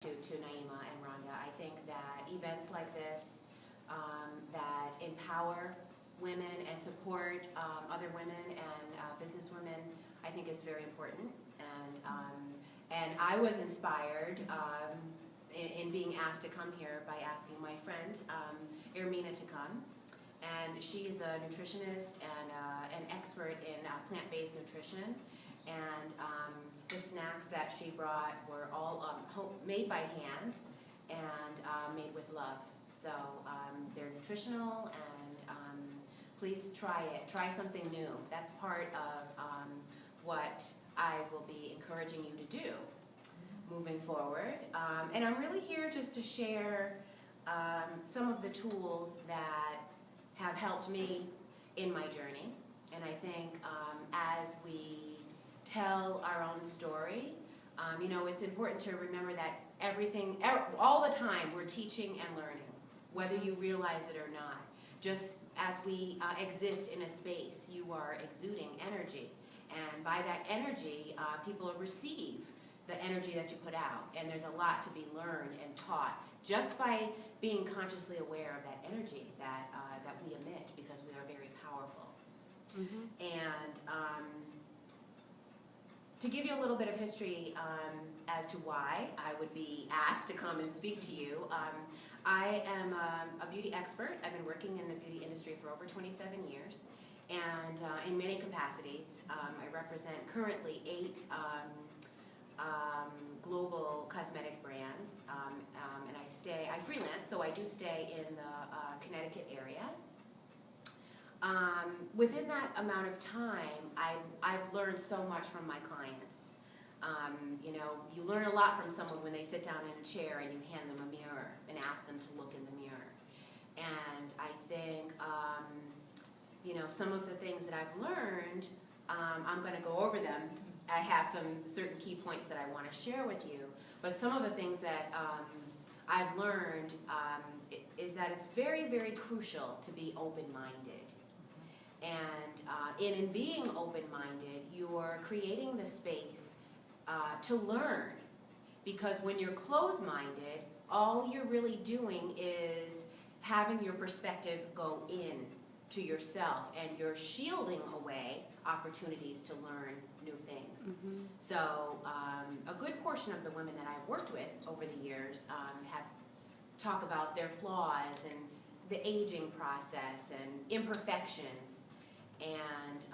to Naima and Rhonda. I think that events like this that empower women and support other women and business women, I think is very important. And I was inspired in being asked to come here by asking my friend Ermina to come. And she is a nutritionist and an expert in plant-based nutrition. And the snacks that she brought were all made by hand and made with love. So they're nutritional, and please try it. Try something new. That's part of what I will be encouraging you to do moving forward. And I'm really here just to share some of the tools that have helped me in my journey. And I think as we tell our own story, it's important to remember that all the time, we're teaching and learning, whether you realize it or not. Just as we exist in a space, you are exuding energy. And by that energy, people receive the energy that you put out. And there's a lot to be learned and taught just by being consciously aware of that energy that we emit, because we are very powerful. Mm-hmm. And to give you a little bit of history as to why I would be asked to come and speak to you, I am a beauty expert. I've been working in the beauty industry for over 27 years, and in many capacities. I represent currently 8 global cosmetic brands, and I freelance, so I do stay in the Connecticut area. Within that amount of time, I've learned so much from my clients. You learn a lot from someone when they sit down in a chair and you hand them a mirror and ask them to look in the mirror. And I think, some of the things that I've learned, I'm going to go over them. I have some certain key points that I want to share with you. But some of the things that I've learned is that it's very, very crucial to be open-minded. And in being open-minded, you're creating the space to learn. Because when you're closed-minded, all you're really doing is having your perspective go in to yourself, and you're shielding away opportunities to learn new things. Mm-hmm. So a good portion of the women that I've worked with over the years have talked about their flaws and the aging process and imperfections, and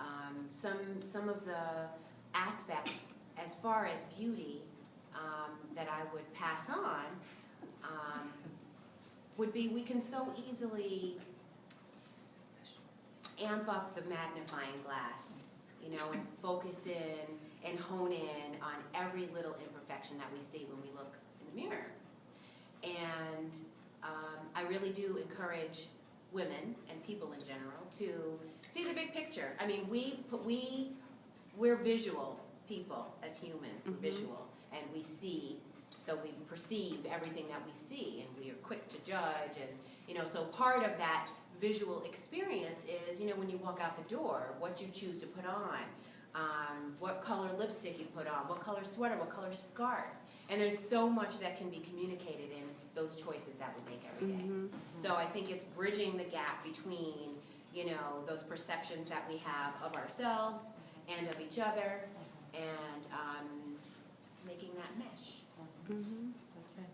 some of the aspects as far as beauty that I would pass on would be, we can so easily amp up the magnifying glass, and focus in and hone in on every little imperfection that we see when we look in the mirror. And I really do encourage women and people in general to see the big picture. I mean, we're visual people as humans. Mm-hmm. We're visual, and we see, so we perceive everything that we see, and we are quick to judge. And so part of that visual experience is, when you walk out the door, what you choose to put on, what color lipstick you put on, what color sweater, what color scarf. And there's so much that can be communicated in those choices that we make every day. Mm-hmm. So I think it's bridging the gap between, those perceptions that we have of ourselves and of each other, and making that mesh. Mm-hmm. Okay.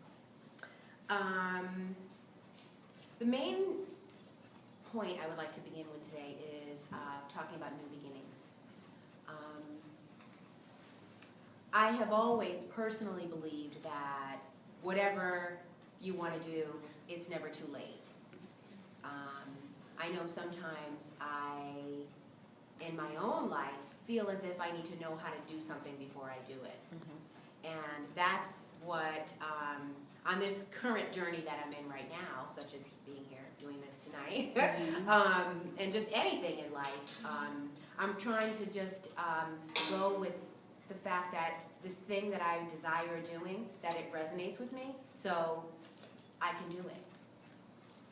The main point I would like to begin with today is talking about new beginnings. I have always personally believed that whatever you want to do, it's never too late. I know sometimes in my own life, feel as if I need to know how to do something before I do it. Mm-hmm. And that's what, on this current journey that I'm in right now, such as being here, doing this tonight, mm-hmm. And just anything in life, I'm trying to just go with the fact that this thing that I desire doing, that it resonates with me, so I can do it.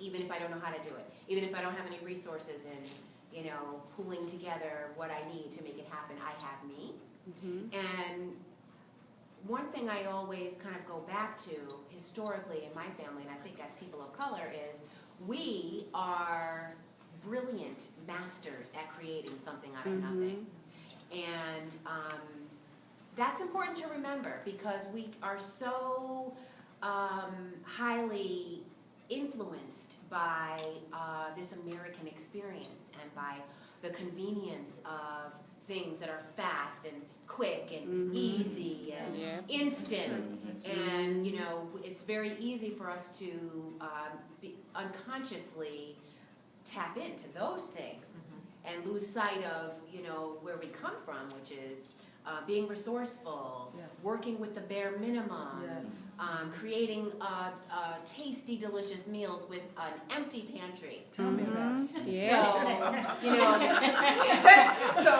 Even if I don't know how to do it. Even if I don't have any resources in, pulling together what I need to make it happen, I have me. Mm-hmm. And one thing I always kind of go back to historically in my family, and I think as people of color, is we are brilliant masters at creating something out of nothing. And that's important to remember because we are so highly influenced by this American experience and by the convenience of things that are fast and quick and easy and instant. And, you know, it's very easy for us to unconsciously tap into those things and lose sight of, you know, where we come from, which is being resourceful, working with the bare minimum, creating tasty, delicious meals with an empty pantry. Tell me about it. So, you know, so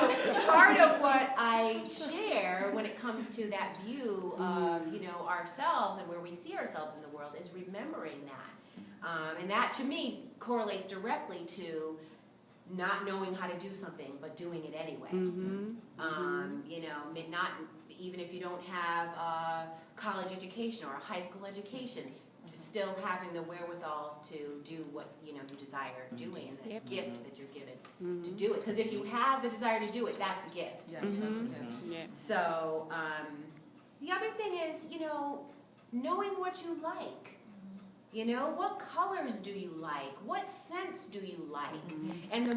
part of what I share when it comes to that view of, you know, ourselves and where we see ourselves in the world is remembering that. And that, to me, correlates directly to not knowing how to do something, but doing it anyway. You know, not even if you don't have a college education or a high school education, still having the wherewithal to do what, you know, you desire doing, and the gift that you're given to do it. Because if you have the desire to do it, that's a gift. Yes, that's a gift. So the other thing is, you know, knowing what you like. You know, what colors do you like? What scents do you like? And the